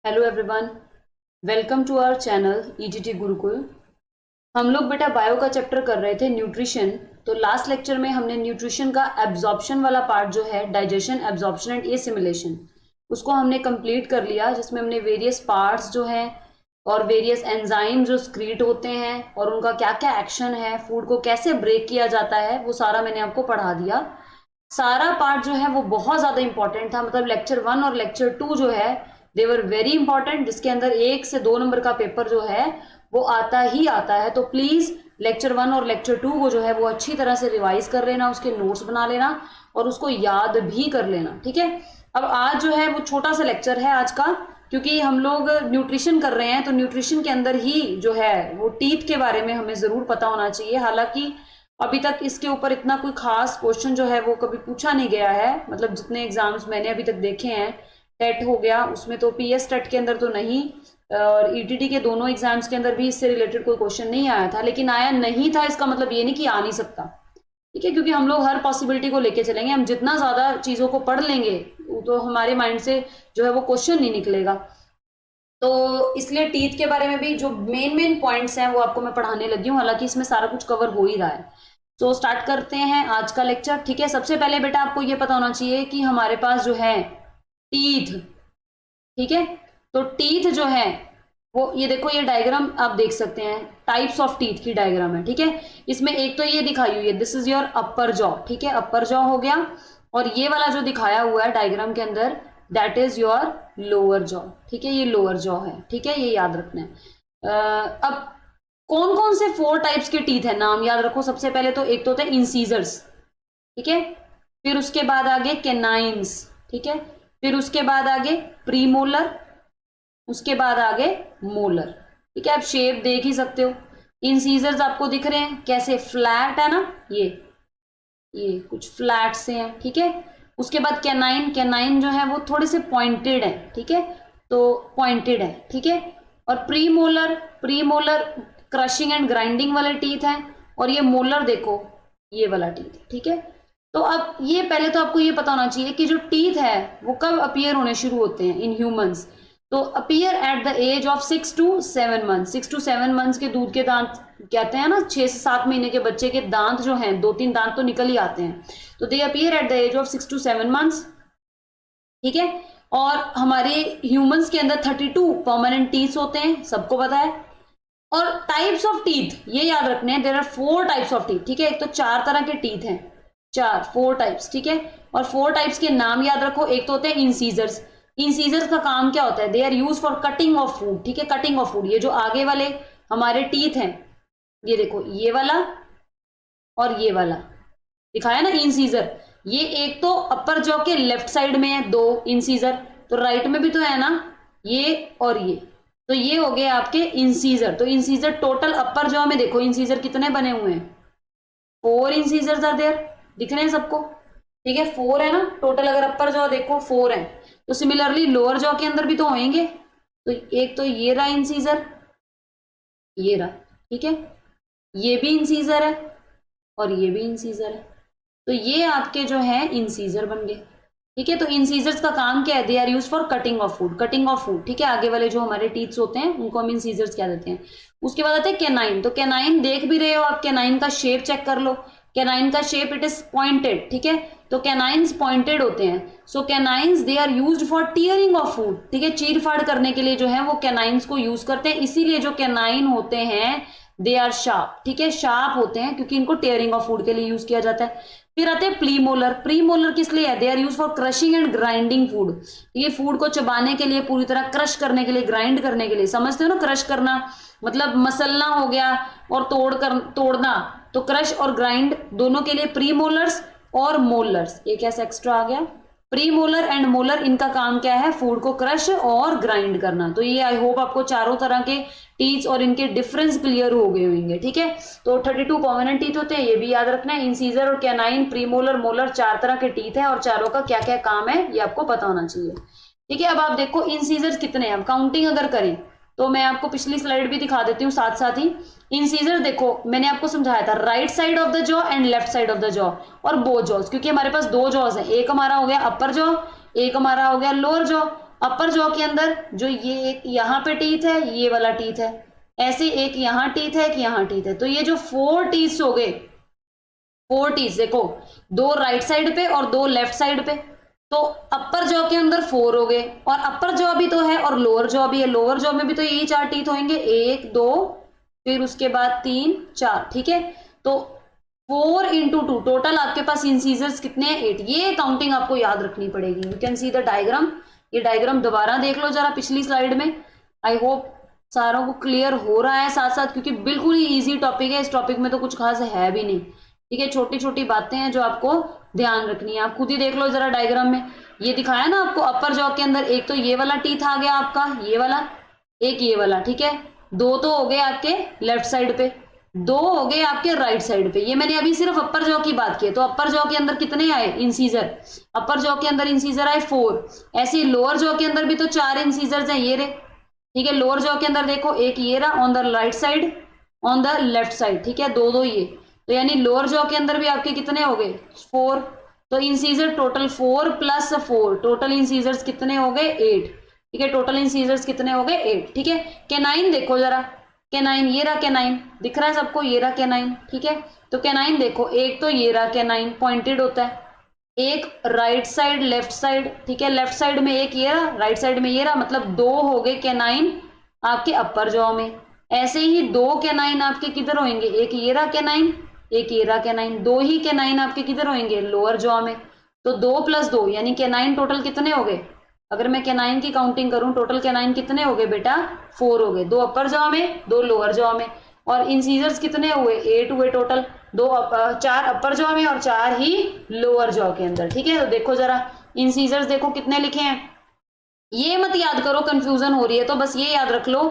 Hello everyone, welcome to our channel EGT Gurukul. हम लोग बेटा बायो का चैप्टर कर रहे थे न्यूट्रिशन। तो लास्ट लेक्चर में हमने न्यूट्रिशन का एब्जॉर्प्शन वाला पार्ट जो है डाइजेशन, एब्जॉर्प्शन एंड एसिमिलेशन, उसको हमने कंप्लीट कर लिया, जिसमें हमने वेरियस पार्ट्स जो हैं और वेरियस एंजाइम जो स्क्रीट होते हैं और उनका क्या क्या एक्शन है, फूड को कैसे ब्रेक किया जाता है, वो सारा मैंने आपको पढ़ा दिया। सारा पार्ट जो है वो बहुत ज्यादा इंपॉर्टेंट था। मतलब लेक्चर 1 और लेक्चर 2 जो है देवर वेरी इंपॉर्टेंट, जिसके अंदर 1 से 2 नंबर का पेपर जो है वो आता ही आता है। तो प्लीज लेक्चर 1 और लेक्चर 2 को जो है वो अच्छी तरह से रिवाइज कर लेना, उसके नोट्स बना लेना और उसको याद भी कर लेना, ठीक है। अब आज जो है वो छोटा सा लेक्चर है आज का, क्योंकि हम लोग न्यूट्रिशन कर रहे हैं, तो न्यूट्रिशन के अंदर ही जो है वो टीथ के बारे में हमें जरूर पता होना चाहिए। हालांकि अभी तक इसके ऊपर इतना कोई खास क्वेश्चन जो है वो कभी पूछा नहीं गया है। मतलब जितने एग्जाम्स मैंने अभी तक देखे हैं, टेट हो गया उसमें तो, पीएस टेट के अंदर तो नहीं, और ईटीटी के दोनों एग्जाम्स के अंदर भी इससे रिलेटेड कोई क्वेश्चन नहीं आया था। लेकिन आया नहीं था इसका मतलब ये नहीं कि आ नहीं सकता, ठीक है, क्योंकि हम लोग हर पॉसिबिलिटी को लेके चलेंगे। हम जितना ज्यादा चीजों को पढ़ लेंगे तो हमारे माइंड से जो है वो क्वेश्चन नहीं निकलेगा। तो इसलिए टीथ के बारे में भी जो मेन मेन पॉइंट्स हैं वो आपको मैं पढ़ाने लगी हूँ। हालांकि इसमें सारा कुछ कवर हो ही रहा है। तो स्टार्ट करते हैं आज का लेक्चर, ठीक है। सबसे पहले बेटा आपको ये पता होना चाहिए कि हमारे पास जो है टीथ, ठीक है। तो टीथ जो है वो ये देखो, ये डायग्राम आप देख सकते हैं, टाइप्स ऑफ टीथ की डायग्राम है, ठीक है। इसमें एक तो ये दिखाई हुई है, this is your upper jaw, ठीक है, अपर जॉ हो गया। और ये वाला जो दिखाया हुआ है डायग्राम के अंदर, that is your lower jaw, ठीक है, ये लोअर जॉ है, ठीक है, ये याद रखना है। अब कौन कौन से 4 टाइप्स के टीथ है, नाम याद रखो। सबसे पहले तो एक तो होते हैं इंसीजर्स, ठीक है। फिर उसके बाद आगे कैनाइन्स, ठीक है। फिर उसके बाद आगे प्रीमोलर, उसके बाद आगे मोलर, ठीक है। आप शेप देख ही सकते हो, इंसीजर्स आपको दिख रहे हैं कैसे, फ्लैट है ना, ये कुछ फ्लैट से हैं, ठीक है। उसके बाद कैनाइन, कैनाइन जो है वो थोड़े से पॉइंटेड है, ठीक है, तो पॉइंटेड है, ठीक है। और premolar, premolar crushing and grinding वाले टीथ हैं। और ये मोलर देखो, ये वाला टीथ, ठीक है। तो अब ये पहले तो आपको ये पता होना चाहिए कि जो टीथ है वो कब अपीयर होने शुरू होते हैं इन ह्यूमंस। तो appear at the age of 6 to 7 month, 6 to 7 months के दूध के दांत कहते हैं ना, 6 से 7 महीने के बच्चे के दांत जो हैं, 2-3 दांत तो निकल ही आते हैं। तो they appear at the age of 6 to 7 months, ठीक है। और हमारे ह्यूमंस के अंदर 32 परमानेंट टीथ होते हैं, सबको पता है। और टाइप्स ऑफ टीथ ये याद रखने हैं, there are 4 types of teeth, ठीक है। एक तो 4 तरह के टीथ हैं, 4 टाइप्स, ठीक है। और 4 टाइप्स के नाम याद रखो। एक तो होते हैं इंसीजर्स, इंसीजर्स का काम क्या होता है, they are use for cutting of food, ठीक है, कटिंग ऑफ फूड। ये जो आगे वाले हमारे टीथ हैं, ये देखो, ये वाला और ये वाला दिखाया ना इंसीजर, ये एक तो अपर जॉ के लेफ्ट साइड में है 2 इंसीजर, तो राइट में भी तो है ना, ये और ये, तो ये हो गए आपके इंसीजर। तो इंसीजर टोटल अपर जॉ में देखो इंसीजर कितने बने हुए हैं, 4 इंसीजर्स आर देयर, दिख रहे हैं सबको, ठीक है, 4 है ना टोटल। अगर अपर जॉ देखो 4 है, तो सिमिलरली लोअर जॉ के अंदर भी तो होंगे। तो एक तो ये रहा इंसीजर, ये रहा, ठीक है, ये भी इंसीजर है और ये भी इंसीजर है। तो ये आपके जो है इंसीजर बन गए, ठीक है। तो इंसीजर्स का काम क्या है, they are use for cutting of food, cutting of food, ठीक है। आगे वाले जो हमारे टीथ्स होते हैं उनको हम इंसीजर्स कह देते हैं। उसके बाद आते हैं कैनाइन। तो कैनाइन देख भी रहे हो आप, कैनाइन का शेप चेक कर लो, कैनाइन का शेप इट इज पॉइंटेड, ठीक है। तो कैनाइन्स पॉइंटेड होते हैं। So canines they are used for tearing off food, ठीक है, चीर फाड़ करने के लिए जो है वो कैनाइन्स को यूज करते हैं। इसीलिए जो कैनाइन होते हैं दे आर शार्प, ठीक है, शार्प होते हैं क्योंकि इनको टेयरिंग ऑफ फूड के लिए यूज किया जाता है। फिर आते हैं प्रीमोलर, प्रीमोलर किस लिए है, they are use for crushing and grinding food, ये फूड को चबाने के लिए, पूरी तरह क्रश करने के लिए, ग्राइंड करने के लिए, समझते हो ना, क्रश करना मतलब मसलना हो गया और तोड़ना, तो क्रश और ग्राइंड दोनों के लिए प्रीमोलर्स और मोलर्स, एक ऐसा एक्स्ट्रा आ गया, प्रीमोलर एंड मोलर, इनका काम क्या है, फूड को क्रश और ग्राइंड करना। तो ये आई होप आपको चारों तरह के टीथ और इनके डिफरेंस क्लियर हो गए होंगे, ठीक है। तो 32 परमानेंट टीथ होते हैं, ये भी याद रखना है। इंसीजर और कैनाइन, प्रीमोलर, मोलर 4 तरह के टीथ है और चारों का क्या क्या काम है ये आपको पता होना चाहिए, ठीक है। अब आप देखो इंसीजर्स कितने हैं, अब काउंटिंग अगर करें तो मैं आपको पिछली स्लाइड भी दिखा देती हूँ साथ साथ ही। इंसीजर देखो मैंने आपको समझाया था, right side of the jaw and left side of the jaw, और बो जॉज, क्योंकि हमारे पास 2 जॉज हैं, एक हमारा हो गया अपर जॉ, एक हमारा हो गया लोअर जॉ। अपर जॉ के अंदर जो ये एक यहाँ पे टीथ है, ये वाला टीथ है, ऐसे एक यहाँ टीथ है, एक यहाँ टीथ है, तो ये जो 4 टीथ हो गए, 4 टीथ देखो, 2 राइट साइड पे और 2 लेफ्ट साइड पे, तो अपर जॉ के अंदर 4 हो गए, और अपर जॉ भी तो है और लोअर जॉ भी है, लोअर जॉ में भी तो यही 4 टीथ होंगे, 1 2 फिर उसके बाद 3 4, ठीक है। तो 4 इंटू 2 टोटल आपके पास इंसीजर्स कितने हैं, 8। ये काउंटिंग आपको याद रखनी पड़ेगी। You can see the diagram, ये डायग्राम दोबारा देख लो जरा पिछली स्लाइड में। आई होप सारों को क्लियर हो रहा है साथ साथ, क्योंकि बिल्कुल ही इजी टॉपिक है, इस टॉपिक में तो कुछ खास है भी नहीं, ठीक है। छोटी छोटी बातें हैं जो आपको ध्यान रखनी है। आप खुद ही देख लो जरा डायग्राम में, ये दिखाया ना आपको, अपर जॉ के अंदर एक तो ये वाला टीथ आ गया आपका, ये वाला, एक ये वाला, ठीक है। 2 तो हो गए आपके लेफ्ट साइड पे, 2 हो गए आपके राइट साइड पे। ये मैंने अभी सिर्फ अपर जॉ की बात की है, तो अपर जॉ के अंदर कितने आए इंसीजर, अपर जॉ के अंदर इंसीजर आए 4। ऐसे लोअर जॉ के अंदर भी तो 4 इंसीजर्स हैं, ये रे, ठीक है। लोअर जॉ के अंदर देखो, एक ये रहा on the right side, on the left side, ठीक है, 2 2 ये, तो यानी लोअर जॉ के अंदर भी आपके कितने हो गए 4। तो incisor total 4 plus 4, total incisors कितने हो गए 8, ठीक है। टोटल इंसीजर्स कितने हो गए 8, ठीक है। कैनाइन देखो जरा, कैनाइन, ये रहा कैनाइन, दिख रहा है सबको, ये रहा कैनाइन, ठीक है। तो कैनाइन देखो, एक तो ये रहा कैनाइन पॉइंटेड होता है, एक राइट साइड लेफ्ट साइड, ठीक है, लेफ्ट साइड में एक ये रहा, राइट साइड में ये रहा, मतलब 2 हो गए कैनाइन आपके अपर जॉ में। ऐसे ही 2 कैनाइन आपके किधर होंगे, एक ये रहा कैनाइन, एक ये रहा कैनाइन, 2 ही कैनाइन आपके किधर होंगे लोअर जॉ में। तो 2 प्लस 2 यानी कैनाइन टोटल कितने हो गए, अगर मैं कैनाइन की काउंटिंग करूं, टोटल कैनाइन कितने हो गए बेटा 4 हो गए, 2 अपर जॉ में 2 लोअर जॉ में। और इंसीजर्स कितने हुए 8 हुए टोटल, 4 अपर जॉ में और 4 ही लोअर जॉ के अंदर, ठीक है। तो देखो जरा इंसीजर्स देखो कितने लिखे हैं, ये मत याद करो कंफ्यूजन हो रही है तो बस ये याद रख लो,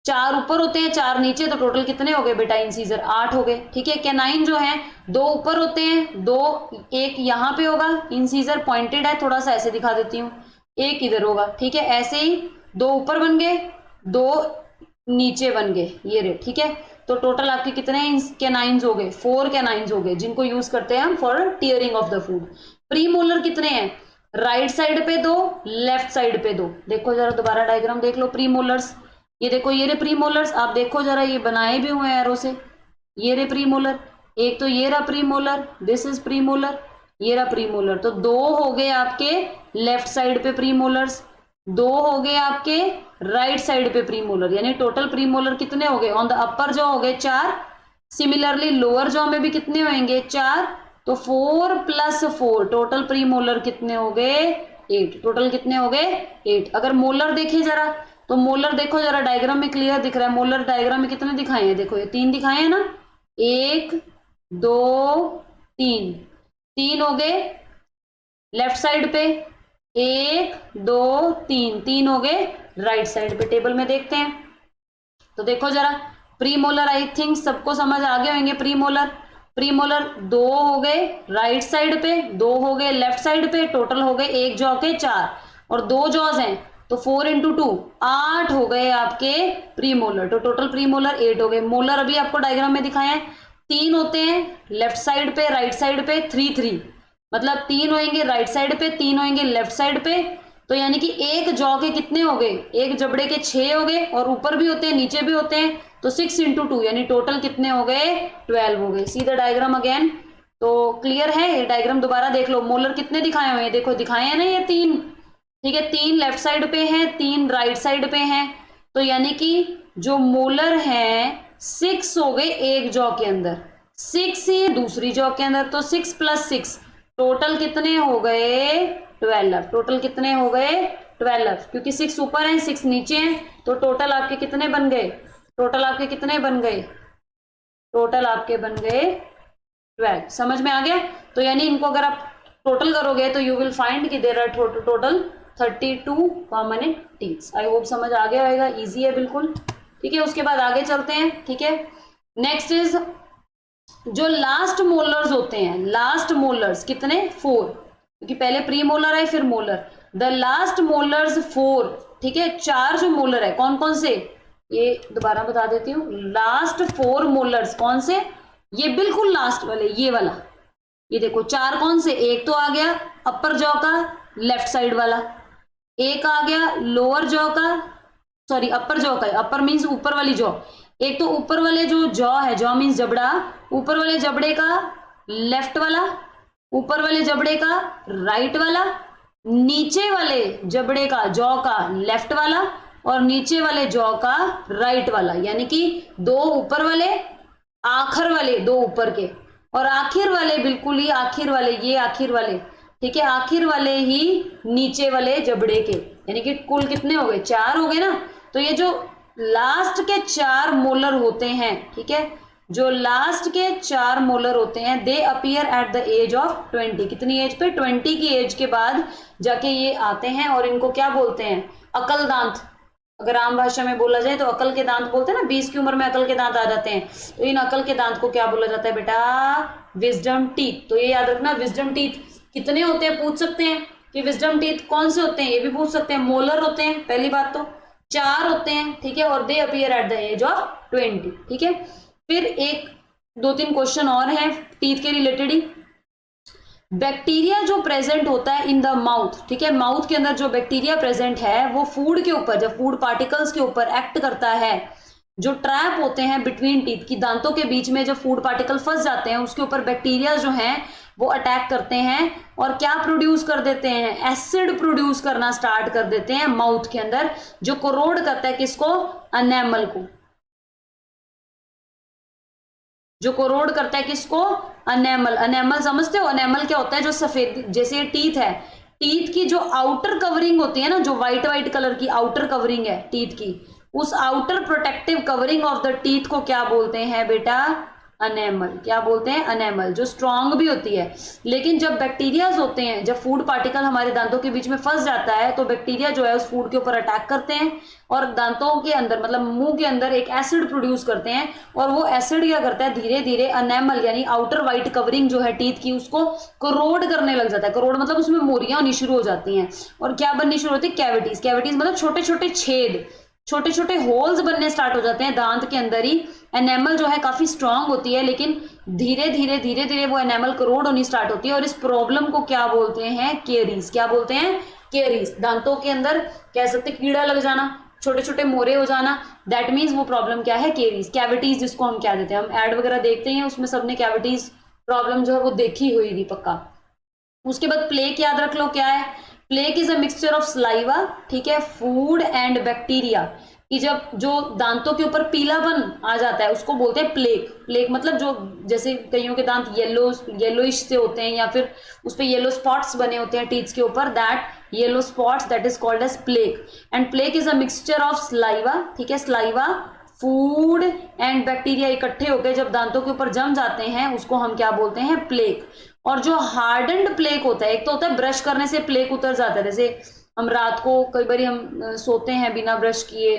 4 ऊपर होते हैं 4 नीचे, तो टोटल कितने हो गए बेटा इंसीजर 8 हो गए, ठीक है। कैनाइन जो है 2 ऊपर होते हैं, 2 एक यहाँ पे होगा, इंसीजर पॉइंटेड है, थोड़ा सा ऐसे दिखा देती हूँ, एक इधर होगा, ठीक है। ऐसे ही 2 ऊपर बन गए, 2 नीचे बन गए, ये रे, ठीक है। तो टोटल आपके कितने कैनाइन्स हो गए 4 कैनाइन्स हो गए, जिनको यूज करते हैं हम for tearing of the food. Premolar कितने हैं, राइट साइड पे 2, लेफ्ट साइड पे 2। देखो जरा दोबारा डायग्राम देख लो प्रीमोलर्स, ये देखो ये रे प्रीमोलर्स, आप देखो जरा ये बनाए भी हुए हैं एरो से, ये रे प्रीमोलर, एक तो ये रहा प्रीमोलर, दिस इज प्रीमोलर, ये रहा प्रीमोलर। तो 2 हो गए आपके लेफ्ट साइड पे प्रीमोलर्स, 2 हो गए आपके राइट साइड पे प्रीमोलर, यानी टोटल प्रीमोलर कितने हो गए, ऑन द अपर जॉ हो गए 4, सिमिलरली लोअर जॉ में भी कितने होंगे 4, तो 4 प्लस 4 टोटल प्रीमोलर कितने हो गए 8, टोटल कितने हो गए 8। अगर मोलर देखें जरा, तो मोलर देखो जरा डायग्राम में क्लियर दिख रहा है, मोलर डायग्राम में कितने दिखाए हैं, देखो ये 3 दिखाए हैं ना, 1 2 3, 3 हो गए लेफ्ट साइड पे, 1 2 3, 3 हो गए राइट साइड पे। टेबल में देखते हैं तो देखो जरा, प्रीमोलर आई थिंक सबको समझ आ गए होंगे, प्रीमोलर, प्रीमोलर 2 हो गए राइट साइड पे, 2 हो गए लेफ्ट साइड पे, टोटल हो गए एक जॉ के 4, और 2 जॉज हैं तो 4 इंटू 2 8 हो गए आपके प्रीमोलर, तो टोटल प्रीमोलर 8 हो गए। मोलर अभी आपको डायग्राम में दिखाए हैं, 3 होते हैं लेफ्ट साइड पे, राइट साइड पे 3 3, मतलब 3 होंगे राइट साइड पे, 3 होंगे लेफ्ट साइड पे, तो यानी कि एक जॉ के कितने हो गए, एक जबड़े के 6 हो गए, और ऊपर भी होते हैं नीचे भी होते हैं, तो 6 इंटू 2 यानी टोटल कितने हो गए 12 हो गए। सी द डायग्राम अगेन, तो क्लियर है, ये डायग्राम दोबारा देख लो, मोलर कितने दिखाए हुए हैं, देखो दिखाए हैं ना ये 3, ठीक है, 3 लेफ्ट साइड पे हैं, 3 राइट साइड पे हैं, तो यानी कि जो मोलर है 6 हो गए एक जॉ के अंदर, 6 ही दूसरी जॉ के अंदर, तो 6 प्लस 6 टोटल कितने हो गए 12, टोटल कितने हो गए 12, क्योंकि 6 ऊपर है 6 नीचे हैं, तो टोटल आपके कितने बन गए, टोटल आपके कितने बन गए, टोटल आपके बन गए 12। समझ में आ गया, तो यानी इनको अगर आप टोटल करोगे तो यू विल फाइंड कि there are total 32 permanent teeths. I hope समझ आ गया होगा, इजी है बिल्कुल, ठीक है। उसके बाद आगे चलते हैं, ठीक है। नेक्स्ट इज जो लास्ट मोलर्स होते हैं, लास्ट मोलर्स कितने 4, क्योंकि पहले प्री मोलर है फिर मोलर, द लास्ट मोलर्स 4, ठीक है। 4 जो मोलर है कौन कौन से, ये दोबारा बता देती हूँ, लास्ट 4 मोलर्स कौन से, ये बिल्कुल लास्ट वाले, ये वाला, ये देखो 4 कौन से, एक तो आ गया अपर जॉ का लेफ्ट साइड वाला, एक आ गया लोअर जॉ का, सॉरी अपर जॉ का, अपर मीन्स ऊपर वाली जॉ। एक तो ऊपर वाले जो जॉ है, जॉ मीन्स जबड़ा, ऊपर वाले जबड़े का लेफ्ट वाला, ऊपर वाले जबड़े का राइट वाला, नीचे वाले जबड़े का जॉ का लेफ्ट वाला, और नीचे वाले जॉ का राइट वाला, यानी कि दो ऊपर वाले, आखिर वाले दो ऊपर के, और आखिर वाले बिल्कुल ही आखिर वाले, ये आखिर वाले, ठीक है, आखिर वाले ही नीचे वाले जबड़े के, यानी कि कुल कितने हो गए, चार हो गए ना। तो ये जो लास्ट के चार मोलर होते हैं, ठीक है, जो लास्ट के चार मोलर होते हैं, they appear at the age of 20, कितनी एज पे, 20 की एज के बाद जाके ये आते हैं, और इनको क्या बोलते हैं, अकल दांत। अगर आम भाषा में बोला जाए तो अकल के दांत बोलते हैं ना, 20 की उम्र में अकल के दांत आ जाते हैं, तो इन अकल के दांत को क्या बोला जाता है बेटा, विजडम टीथ। तो ये याद रखना, विजडम टीथ कितने होते हैं, पूछ सकते हैं कि विजडम टीथ कौन से होते हैं, ये भी पूछ सकते हैं। मोलर होते हैं, पहली बात तो चार होते हैं, ठीक है, और they appear at the age of 20, ठीक है। फिर एक दो तीन क्वेश्चन और हैं टीथ के रिलेटेड ही। बैक्टीरिया जो प्रेजेंट होता है इन द माउथ, ठीक है, माउथ के अंदर जो बैक्टीरिया प्रेजेंट है वो फूड के ऊपर, जब फूड पार्टिकल्स के ऊपर एक्ट करता है, जो ट्रैप होते हैं बिटवीन टीथ की, दांतों के बीच में जब फूड पार्टिकल फंस जाते हैं, उसके ऊपर बैक्टीरिया जो हैं वो अटैक करते हैं, और क्या प्रोड्यूस कर देते हैं, एसिड प्रोड्यूस करना स्टार्ट कर देते हैं माउथ के अंदर, जो कोरोड करता है किसको, अनेमल को, जो कोरोड करता है किसको, अनेमल। अनेमल समझते हो, अनेमल क्या होता है, जो सफेद, जैसे टीथ है, टीथ की जो आउटर कवरिंग होती है ना, जो व्हाइट व्हाइट कलर की आउटर कवरिंग है टीथ की, उस outer protective covering of the teeth को क्या बोलते हैं बेटा, अनेमल। क्या बोलते हैं, अनेमल, जो स्ट्रांग भी होती है। लेकिन जब बैक्टीरियाज होते हैं, जब फूड पार्टिकल हमारे दांतों के बीच में फंस जाता है, तो बैक्टीरिया जो है उस फूड के ऊपर अटैक करते हैं, और दांतों के अंदर, मतलब मुंह के अंदर एक एसिड प्रोड्यूस करते हैं, और वो एसिड क्या करता है, धीरे धीरे अनेमल यानी आउटर व्हाइट कवरिंग जो है टीथ की, उसको करोड करने लग जाता है। करोड मतलब उसमें मोरियां होनी शुरू हो जाती हैं, और क्या बननी शुरू होती है, कैविटीज। कैविटीज मतलब छोटे छोटे छेद, छोटे छोटे होल्स बनने स्टार्ट हो जाते हैं दांत के अंदर ही। एनेमल जो है काफी स्ट्रांग होती है, लेकिन धीरे धीरे वो एनेमल करोड होनी स्टार्ट होती है, और इस प्रॉब्लम को क्या बोलते हैं, केरीज। क्या बोलते हैं, केरीज। दांतों के अंदर कह सकते कीड़ा लग जाना, छोटे छोटे मोरे हो जाना, दैट मीन्स वो प्रॉब्लम क्या है, केरीज। कैविटीज जिसको हम क्या देते हैं, हम एड वगैरह देखते हैं उसमें सबने कैविटीज प्रॉब्लम जो है वो देखी हुई थी पक्का। उसके बाद प्लेक याद रख लो क्या है, plaque is a mixture of saliva, ठीक है, फूड एंड बैक्टीरिया, कि जब जो दांतों के ऊपर पीलापन आ जाता है उसको बोलते हैं प्लेक। प्लेक मतलब जो, जैसे कईयों के दांत येलोइश से होते हैं, या फिर उस पर येलो स्पॉट्स बने होते हैं टीथ के ऊपर, that yellow spots that is called as plaque. And plaque is a mixture of saliva, ठीक है, स्लाइवा, फूड एंड बैक्टीरिया इकट्ठे होकर जब दांतों के ऊपर जम जाते हैं उसको हम क्या बोलते हैं, प्लेक। और जो हार्डन्ड प्लेक होता है, एक तो होता है ब्रश करने से प्लेक उतर जाता है, जैसे हम रात को कई बार हम सोते हैं बिना ब्रश किए,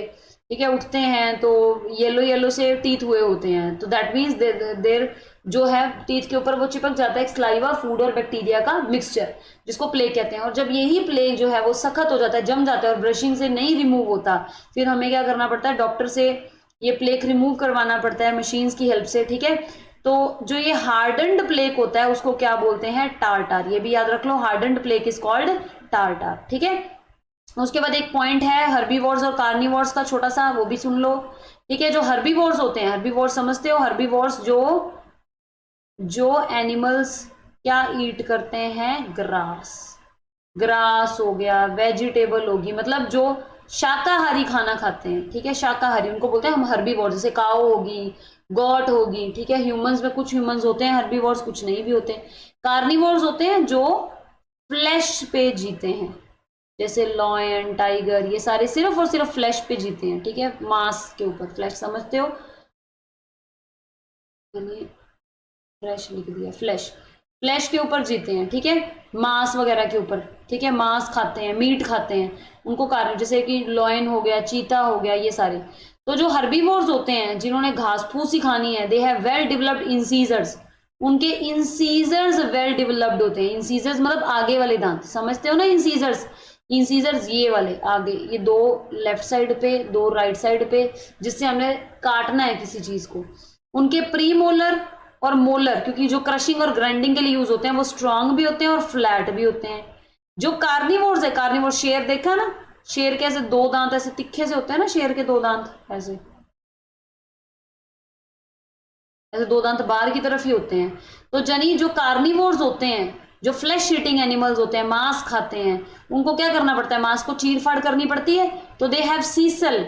ठीक है, उठते हैं तो येलो येलो से टीथ हुए होते हैं, तो दैट मीन्स देर जो है टीथ के ऊपर वो चिपक जाता है एक स्लाइवा, फूड और बैक्टीरिया का मिक्सचर, जिसको प्लेक कहते हैं। और जब यही प्लेक जो है वो सख्त हो जाता है, जम जाता है, और ब्रशिंग से नहीं रिमूव होता, फिर हमें क्या करना पड़ता है, डॉक्टर से ये प्लेक रिमूव करवाना पड़ता है मशीन्स की हेल्प से, ठीक है। तो जो ये हार्डन्ड प्लेक होता है उसको क्या बोलते हैं, टार्टार। ये भी याद रख लो, hardened plaque is called tartar, ठीक है। उसके बाद एक पॉइंट है हर्बीवोर्स और कार्निवोर्स का, छोटा सा, वो भी सुन लो, ठीक है। जो हर्बीवोर्स होते हैं, हर्बीवोर्स समझते हो, हर्बीवोर्स जो एनिमल्स क्या ईट करते हैं, ग्रास। ग्रास हो गया, वेजिटेबल होगी, मतलब जो शाकाहारी खाना खाते हैं, ठीक है, शाकाहारी, उनको बोलते हैं हम हर्बीवोर्स। जैसे काऊ होगी, गॉट होगी, ठीक है। ह्यूमंस में कुछ ह्यूमंस होते हैं हर्बीवोर्स, कुछ नहीं भी होते। कार्निवोर्स होते हैं जो फ्लैश पे जीते हैं, जैसे लॉयन, टाइगर, ये सारे सिर्फ और सिर्फ फ्लैश पे जीते हैं, ठीक है, मांस के ऊपर। फ्लैश समझते हो, फ्लैश लिख दिया, फ्लैश, फ्लैश के ऊपर जीते हैं, ठीक है, मांस वगैरह के ऊपर, ठीक है, मांस खाते हैं, मीट खाते हैं, उनको कार्य, जैसे कि लॉयन हो गया, चीता हो गया, ये सारे। तो जो हर्बीवोर्स होते हैं जिन्होंने घास फूस ही खानी है, they have well developed incisors, उनके इंसीजर्स वेल डेवलप्ड होते हैं। इंसीजर्स मतलब आगे वाले दांत, समझते हो ना, इंसीजर्स। इंसीजर्स ये वाले आगे, ये दो लेफ्ट साइड पे, दो राइट साइड पे, जिससे हमने काटना है किसी चीज को। उनके प्री मोलर और मोलर, क्योंकि जो क्रशिंग और ग्राइंडिंग के लिए यूज होते हैं, वो स्ट्रांग भी होते हैं और फ्लैट भी होते हैं। जो कार्निवोर्स है, कार्निवोर शेर देखा ना, शेर के ऐसे दो दांत ऐसे तिखे से होते हैं ना, शेर के दो दांत ऐसे ऐसे दो दांत बाहर की तरफ ही होते हैं। तो जनी जो कार्निवोर्स होते हैं, जो फ्लैश ईटिंग एनिमल्स होते हैं, मांस खाते हैं, उनको क्या करना पड़ता है, मांस को चीर फाड़ करनी पड़ती है। तो दे हैव सीसल,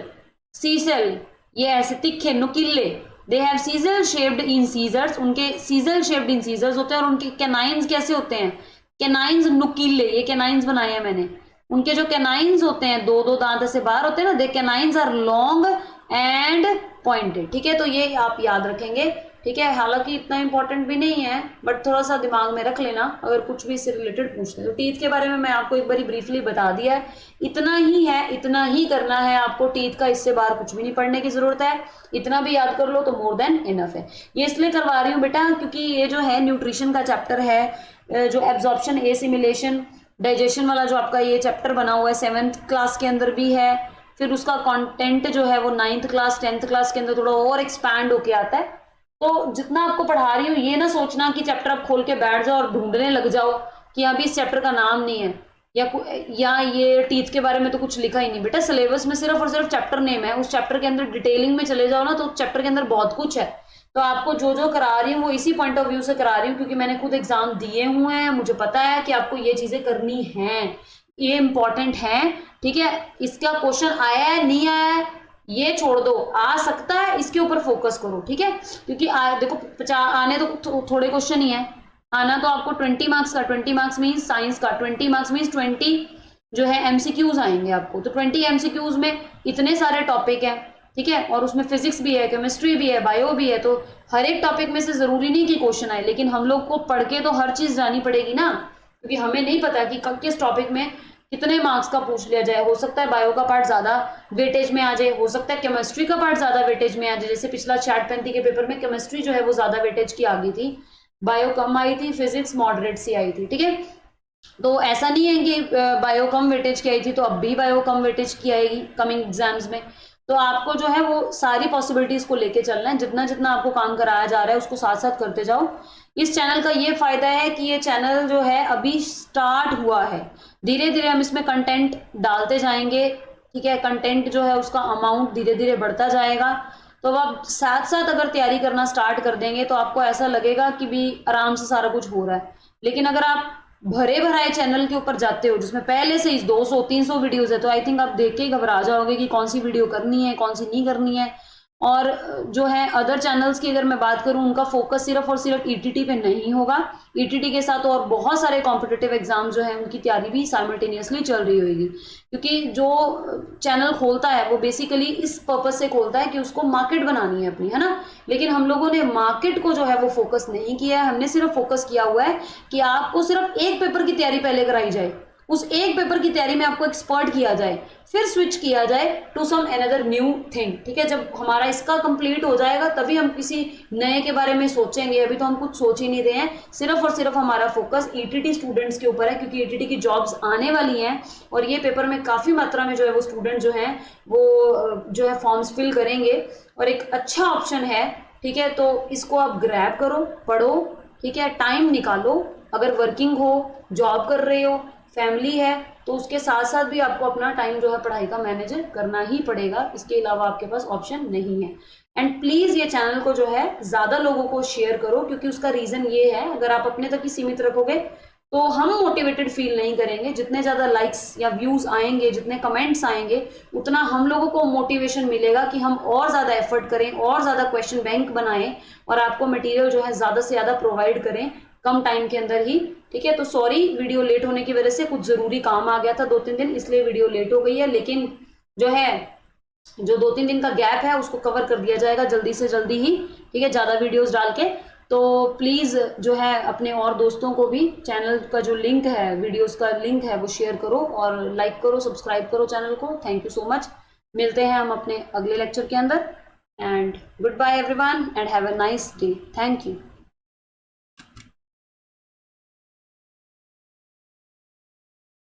सीसल ये ऐसे तिखे नुकीले, they have chisel shaped incisors, उनके सीजल शेप्ड इन सीजर्स होते हैं। और उनके कैनाइंस कैसे होते हैं, कैनाइंस नुकीले, ये कैनाइंस बनाए हैं मैंने। उनके जो कैनाइंस होते हैं, दो दो दांत ऐसे बाहर होते हैं ना, they canines are long and pointed. ठीक है, तो ये आप याद रखेंगे। ठीक है, हालांकि इतना इंपॉर्टेंट भी नहीं है, बट थोड़ा सा दिमाग में रख लेना अगर कुछ भी इससे रिलेटेड पूछते हैं। तो टीथ के बारे में मैं आपको एक बारी ब्रीफली बता दिया है, इतना ही है, इतना ही करना है आपको टीथ का, इससे बाहर कुछ भी नहीं पढ़ने की जरूरत है। इतना भी याद कर लो तो मोर देन इनफ है। ये इसलिए करवा रही हूँ बेटा क्योंकि ये जो है न्यूट्रिशन का चैप्टर है, जो एब्जॉर्प्शन, एसिमिलेशन, डाइजेशन वाला जो आपका ये चैप्टर बना हुआ है, 7th क्लास के अंदर भी है। फिर उसका कंटेंट जो है वो 9th क्लास 10th क्लास के अंदर थोड़ा और एक्सपैंड होके आता है। तो जितना आपको पढ़ा रही हूँ, ये ना सोचना कि चैप्टर आप खोल के बैठ जाओ और ढूंढने लग जाओ कि अभी इस चैप्टर का नाम नहीं है, या ये टीथ के बारे में तो कुछ लिखा ही नहीं। बेटा सिलेबस में सिर्फ और सिर्फ चैप्टर नेम है, उस चैप्टर के अंदर डिटेलिंग में चले जाओ ना तो चैप्टर के अंदर बहुत कुछ है। तो आपको जो जो करा रही हूँ वो इसी पॉइंट ऑफ व्यू से करा रही हूँ क्योंकि मैंने खुद एग्जाम दिए हुए हैं, मुझे पता है कि आपको ये चीजें करनी है, ये इंपॉर्टेंट है। ठीक है, इसका क्वेश्चन आया है नहीं आया है ये छोड़ दो, आ सकता है, इसके ऊपर फोकस करो। ठीक है, क्योंकि देखो आने तो थोड़े क्वेश्चन ही है, आना तो आपको 20 मार्क्स का, 20 मार्क्स मीन्स साइंस का, 20 मार्क्स मीन्स 20 जो है एमसीक्यूज आएंगे आपको। तो 20 एमसीक्यूज में इतने सारे टॉपिक है। ठीक है, और उसमें फिजिक्स भी है, केमिस्ट्री भी है, बायो भी है, तो हर एक टॉपिक में से जरूरी नहीं कि क्वेश्चन आए, लेकिन हम लोग को पढ़ के तो हर चीज जानी पड़ेगी ना, क्योंकि हमें नहीं पता कि किस टॉपिक में कितने मार्क्स का पूछ लिया जाए। हो सकता है बायो का पार्ट ज्यादा वेटेज में आ जाए, हो सकता है केमिस्ट्री का पार्ट ज्यादा वेटेज में आ जाए। जैसे पिछला चैट 35 के पेपर में केमिस्ट्री जो है वो ज्यादा वेटेज की आ गई थी, बायो कम आई थी, फिजिक्स मॉडरेट सी आई थी। ठीक है, तो ऐसा नहीं है कि बायो कम वेटेज की आई थी तो अब भी बायो कम वेटेज की आएगी कमिंग एग्जाम्स में। तो आपको जो है वो सारी पॉसिबिलिटीज को लेके चलना है, जितना जितना आपको काम कराया जा रहा है उसको साथ साथ करते जाओ। इस चैनल का ये फायदा है कि ये चैनल जो है अभी स्टार्ट हुआ है, धीरे धीरे हम इसमें कंटेंट डालते जाएंगे। ठीक है, कंटेंट जो है उसका अमाउंट धीरे धीरे बढ़ता जाएगा। तो अब आप साथ साथ अगर तैयारी करना स्टार्ट कर देंगे तो आपको ऐसा लगेगा कि भी आराम से सारा कुछ हो रहा है। लेकिन अगर आप भरे भराए चैनल के ऊपर जाते हो जिसमें पहले से ही 200-300 वीडियोस है, तो आई थिंक आप देख के ही घबरा जाओगे कि कौन सी वीडियो करनी है, कौन सी नहीं करनी है। और जो है अदर चैनल्स की अगर मैं बात करूं, उनका फोकस सिर्फ और सिर्फ ईटीटी पे नहीं होगा, ईटीटी के साथ और बहुत सारे कॉम्पिटिटिव एग्जाम जो है उनकी तैयारी भी साइमल्टेनियसली चल रही होगी। क्योंकि जो चैनल खोलता है वो बेसिकली इस पर्पज से खोलता है कि उसको मार्केट बनानी है अपनी, है ना। लेकिन हम लोगों ने मार्केट को जो है वो फोकस नहीं किया है, हमने सिर्फ फोकस किया हुआ है कि आपको सिर्फ एक पेपर की तैयारी पहले कराई जाए, उस एक पेपर की तैयारी में आपको एक्सपर्ट किया जाए, फिर स्विच किया जाए to some another new thing. ठीक है, जब हमारा इसका कंप्लीट हो जाएगा तभी हम किसी नए के बारे में सोचेंगे, अभी तो हम कुछ सोच ही नहीं रहे हैं। सिर्फ और सिर्फ हमारा फोकस ईटीटी स्टूडेंट्स के ऊपर है क्योंकि ईटीटी की जॉब्स आने वाली हैं और ये पेपर में काफी मात्रा में जो है वो स्टूडेंट जो है वो जो है फॉर्म्स फिल करेंगे और एक अच्छा ऑप्शन है। ठीक है, तो इसको आप ग्रैब करो, पढ़ो। ठीक है, टाइम निकालो, अगर वर्किंग हो, जॉब कर रहे हो, फैमिली है, तो उसके साथ साथ भी आपको अपना टाइम जो है पढ़ाई का मैनेज करना ही पड़ेगा, इसके अलावा आपके पास ऑप्शन नहीं है। एंड प्लीज ये चैनल को जो है ज्यादा लोगों को शेयर करो, क्योंकि उसका रीजन ये है, अगर आप अपने तक ही सीमित रखोगे तो हम मोटिवेटेड फील नहीं करेंगे। जितने ज्यादा लाइक्स या व्यूज आएंगे, जितने कमेंट्स आएंगे, उतना हम लोगों को मोटिवेशन मिलेगा कि हम और ज्यादा एफर्ट करें, और ज्यादा क्वेश्चन बैंक बनाएं और आपको मटेरियल जो है ज्यादा से ज्यादा प्रोवाइड करें कम टाइम के अंदर ही। ठीक है, तो सॉरी वीडियो लेट होने की वजह से, कुछ जरूरी काम आ गया था 2-3 दिन, इसलिए वीडियो लेट हो गई है। लेकिन जो है जो 2-3 दिन का गैप है उसको कवर कर दिया जाएगा जल्दी से जल्दी ही। ठीक है, ज्यादा वीडियोस डाल के। तो प्लीज जो है अपने और दोस्तों को भी चैनल का जो लिंक है, वीडियोस का लिंक है, वो शेयर करो और लाइक करो, सब्सक्राइब करो चैनल को। Thank you so much. मिलते हैं हम अपने अगले लेक्चर के अंदर and good bye everyone and have a nice day. Thank you.